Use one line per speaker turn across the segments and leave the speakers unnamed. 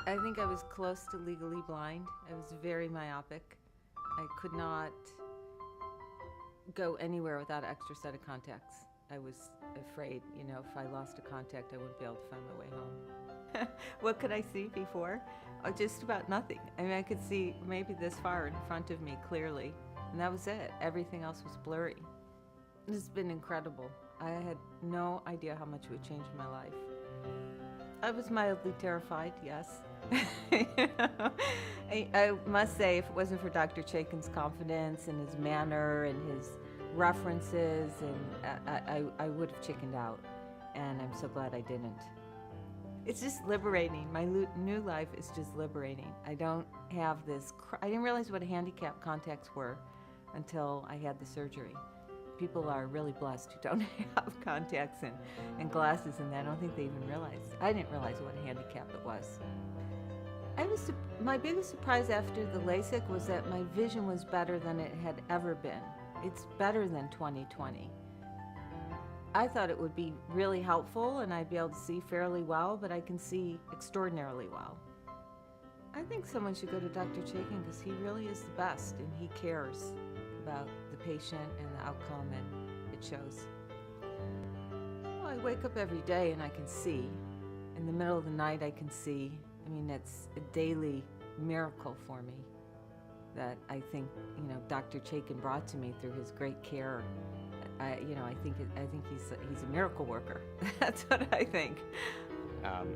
I think I was close to legally blind. I was very myopic. I could not go anywhere without an extra set of contacts. I was afraid, if I lost a contact, I wouldn't be able to find my way home. What could I see before? Oh, just about nothing. I mean, I could see maybe this far in front of me clearly, and that was it. Everything else was blurry. It's been incredible. I had no idea how much it would change my life. I was mildly terrified, yes. I must say, if it wasn't for Dr. Chaiken's confidence and his manner and his references, and I would have chickened out, and I'm so glad I didn't. It's just liberating. My new life is just liberating. I don't have this, I didn't realize what handicap contacts were until I had the surgery. People are really blessed who don't have contacts and glasses, and I don't think they even realize. I didn't realize what a handicap it was. My biggest surprise after the Lasik was that my vision was better than it had ever been. It's better than 20/20. I thought it would be really helpful and I'd be able to see fairly well, but I can see extraordinarily well. I think someone should go to Dr. Chaiken because he really is the best and he cares about the patient and the outcome, and it shows. Well, I wake up every day and I can see. In the middle of the night I can see. I mean, it's a daily miracle for me that I think, Dr. Chaiken brought to me through his great care. I think he's a miracle worker. That's what I think.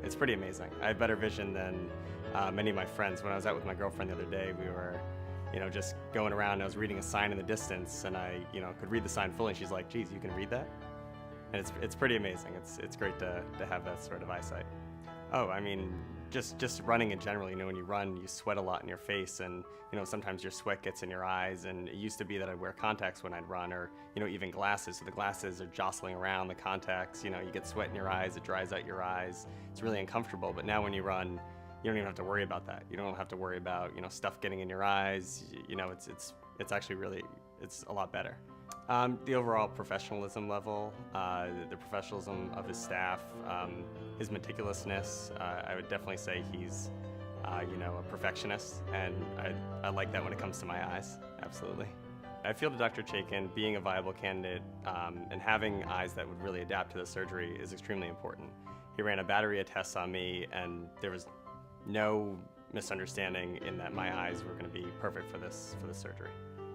It's pretty amazing. I have better vision than many of my friends. When I was out with my girlfriend the other day, we were, just going around. And I was reading a sign in the distance, and I, could read the sign fully. And she's like, "Geez, you can read that?" And it's pretty amazing. It's great to have that sort of eyesight. Oh, I mean, just running in general. When you run, you sweat a lot in your face, and sometimes your sweat gets in your eyes. And it used to be that I'd wear contacts when I'd run, or even glasses. So the glasses are jostling around the contacts. You get sweat in your eyes. It dries out your eyes. It's really uncomfortable. But now when you run, you don't even have to worry about that. You don't have to worry about stuff getting in your eyes. It's actually really, it's a lot better. The overall professionalism level, the professionalism of his staff, his meticulousness. I would definitely say he's, a perfectionist, and I like that when it comes to my eyes. Absolutely. I feel that Dr. Chaiken, being a viable candidate and having eyes that would really adapt to the surgery is extremely important. He ran a battery of tests on me, and there was no misunderstanding in that my eyes were going to be perfect for this surgery.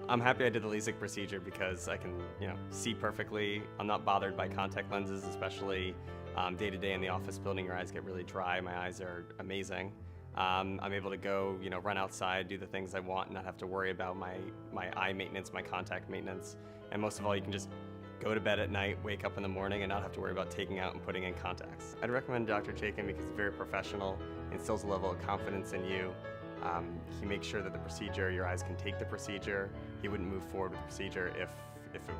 I'm happy I did the Lasik procedure because I can, see perfectly. I'm not bothered by contact lenses, especially day to day in the office building. Your eyes get really dry. My eyes are amazing. I'm able to go, run outside, do the things I want, and not have to worry about my eye maintenance, my contact maintenance. And most of all, you can just go to bed at night, wake up in the morning, and not have to worry about taking out and putting in contacts. I'd recommend Dr. Chaiken because he's very professional, instills a level of confidence in you. He makes sure that the procedure, your eyes can take the procedure. He wouldn't move forward with the procedure if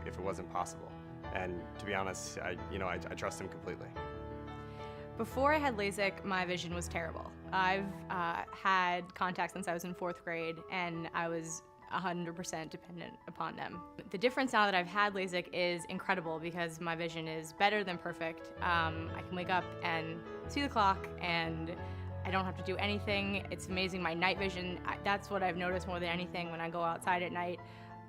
it wasn't possible. And to be honest, I trust him completely.
Before I had LASIK, my vision was terrible. I've had contacts since I was in 4th grade, and I was 100% dependent upon them. The difference now that I've had LASIK is incredible because my vision is better than perfect. I can wake up and see the clock, and I don't have to do anything. It's amazing. My night vision, that's what I've noticed more than anything when I go outside at night.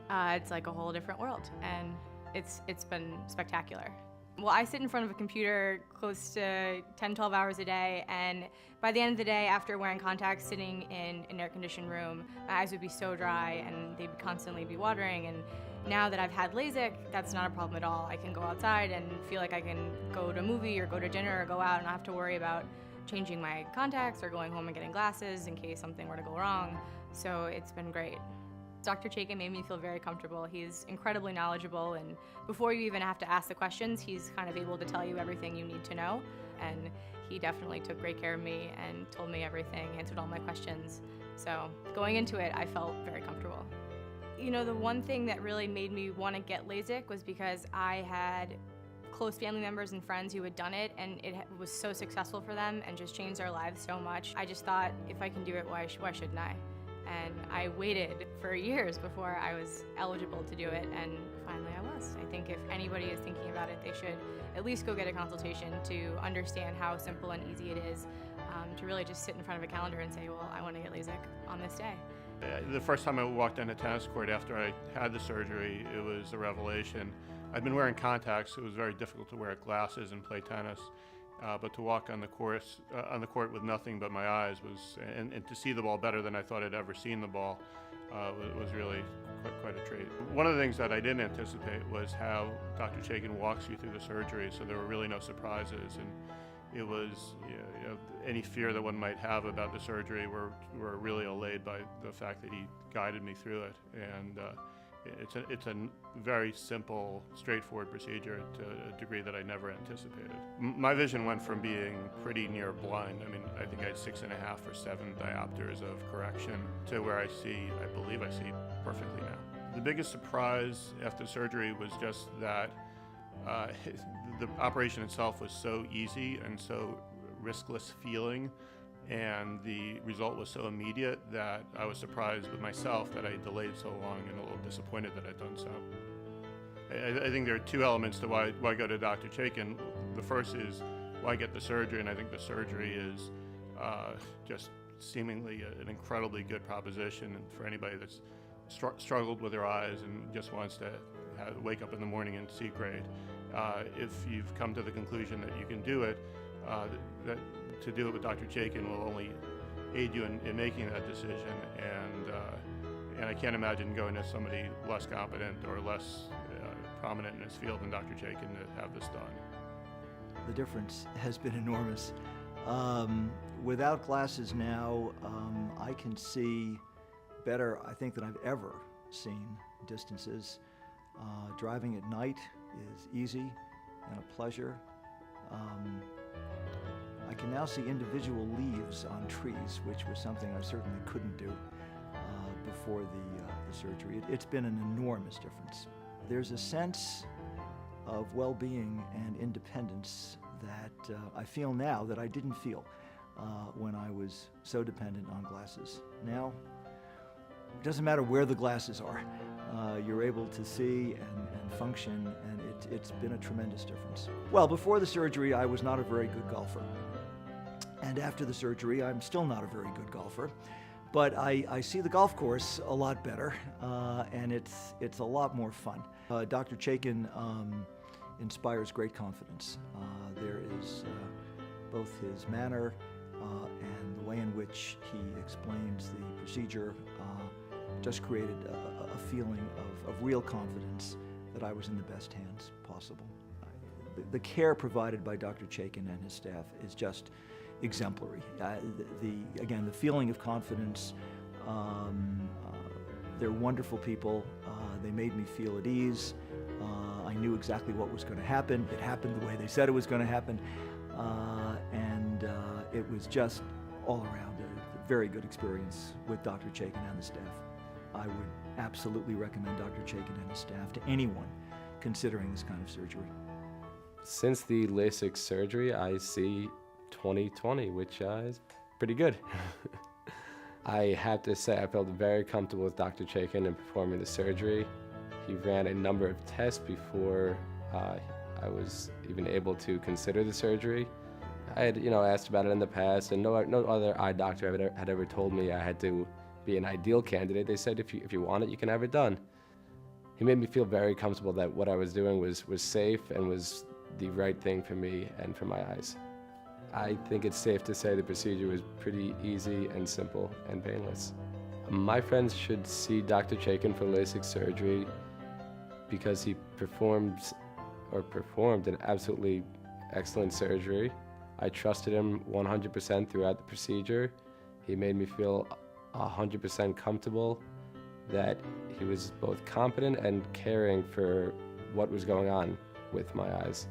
It's like a whole different world, and it's been spectacular. Well, I sit in front of a computer close to 10, 12 hours a day, and by the end of the day, after wearing contacts, sitting in an air-conditioned room, my eyes would be so dry, and they'd constantly be watering. And now that I've had LASIK, that's not a problem at all. I can go outside and feel like I can go to a movie or go to dinner or go out and not have to worry about changing my contacts or going home and getting glasses in case something were to go wrong. So it's been great. Dr. Chaiken made me feel very comfortable. He's incredibly knowledgeable, and before you even have to ask the questions, he's kind of able to tell you everything you need to know. And he definitely took great care of me and told me everything, answered all my questions. So going into it, I felt very comfortable. The one thing that really made me want to get LASIK was because I had close family members and friends who had done it, and it was so successful for them and just changed their lives so much. I just thought, if I can do it, why shouldn't I? And I waited for years before I was eligible to do it, and finally I was. I think if anybody is thinking about it, they should at least go get a consultation to understand how simple and easy it is. to really just sit in front of a calendar and say, well, I want to get LASIK on this day.
The first time I walked on a tennis court after I had the surgery, it was a revelation. I'd been wearing contacts, so it was very difficult to wear glasses and play tennis. But to walk on the court with nothing but my eyes and to see the ball better than I thought I'd ever seen the ball was really quite a treat. One of the things that I didn't anticipate was how Dr. Chaiken walks you through the surgery, so there were really no surprises, and it was, any fear that one might have about the surgery were really allayed by the fact that he guided me through it. And it's a very simple, straightforward procedure to a degree that I never anticipated. My vision went from being pretty near blind. I mean, I think I had 6.5 or 7 diopters of correction to where I believe I see perfectly now. The biggest surprise after surgery was just that the operation itself was so easy and so riskless feeling, and the result was so immediate that I was surprised with myself that I delayed so long and a little disappointed that I'd done so. I think there are 2 elements to why go to Dr. Chaiken. The first is why get the surgery, and I think the surgery is just seemingly an incredibly good proposition for anybody that's struggled with their eyes and just wants to wake up in the morning and see great. If you've come to the conclusion that you can do it, that to do it with Dr. Chaiken will only aid you in making that decision, and I can't imagine going to somebody less competent or less prominent in his field than Dr. Chaiken to have this done.
The difference has been enormous. Without glasses now, I can see better, I think, than I've ever seen distances. Driving at night is easy and a pleasure. I can now see individual leaves on trees, which was something I certainly couldn't do before the surgery. It's been an enormous difference. There's a sense of well-being and independence that I feel now that I didn't feel when I was so dependent on glasses. Now, it doesn't matter where the glasses are. You're able to see and function, and it's been a tremendous difference. Well, before the surgery, I was not a very good golfer. And after the surgery, I'm still not a very good golfer. But I see the golf course a lot better, and it's a lot more fun. Dr. Chaiken inspires great confidence. There is both his manner and the way in which he explains the procedure just created a feeling of real confidence that I was in the best hands possible. The care provided by Dr. Chaiken and his staff is just exemplary. Again, the feeling of confidence, they're wonderful people. They made me feel at ease. I knew exactly what was going to happen. It happened the way they said it was going to happen. And it was just all around a very good experience with Dr. Chaiken and the staff. I would absolutely recommend Dr. Chaiken and his staff to anyone considering this kind of surgery.
Since the LASIK surgery, I see 20/20, which is pretty good. I have to say I felt very comfortable with Dr. Chaiken in performing the surgery. He ran a number of tests before I was even able to consider the surgery. I had, asked about it in the past, and no other eye doctor had ever told me I had to be an ideal candidate. They said if you want it, you can have it done. He made me feel very comfortable that what I was doing was safe and was the right thing for me and for my eyes. I think it's safe to say the procedure was pretty easy and simple and painless. My friends should see Dr. Chaiken for LASIK surgery because he performed an absolutely excellent surgery. I trusted him 100% throughout the procedure. He made me feel 100% comfortable that he was both competent and caring for what was going on with my eyes.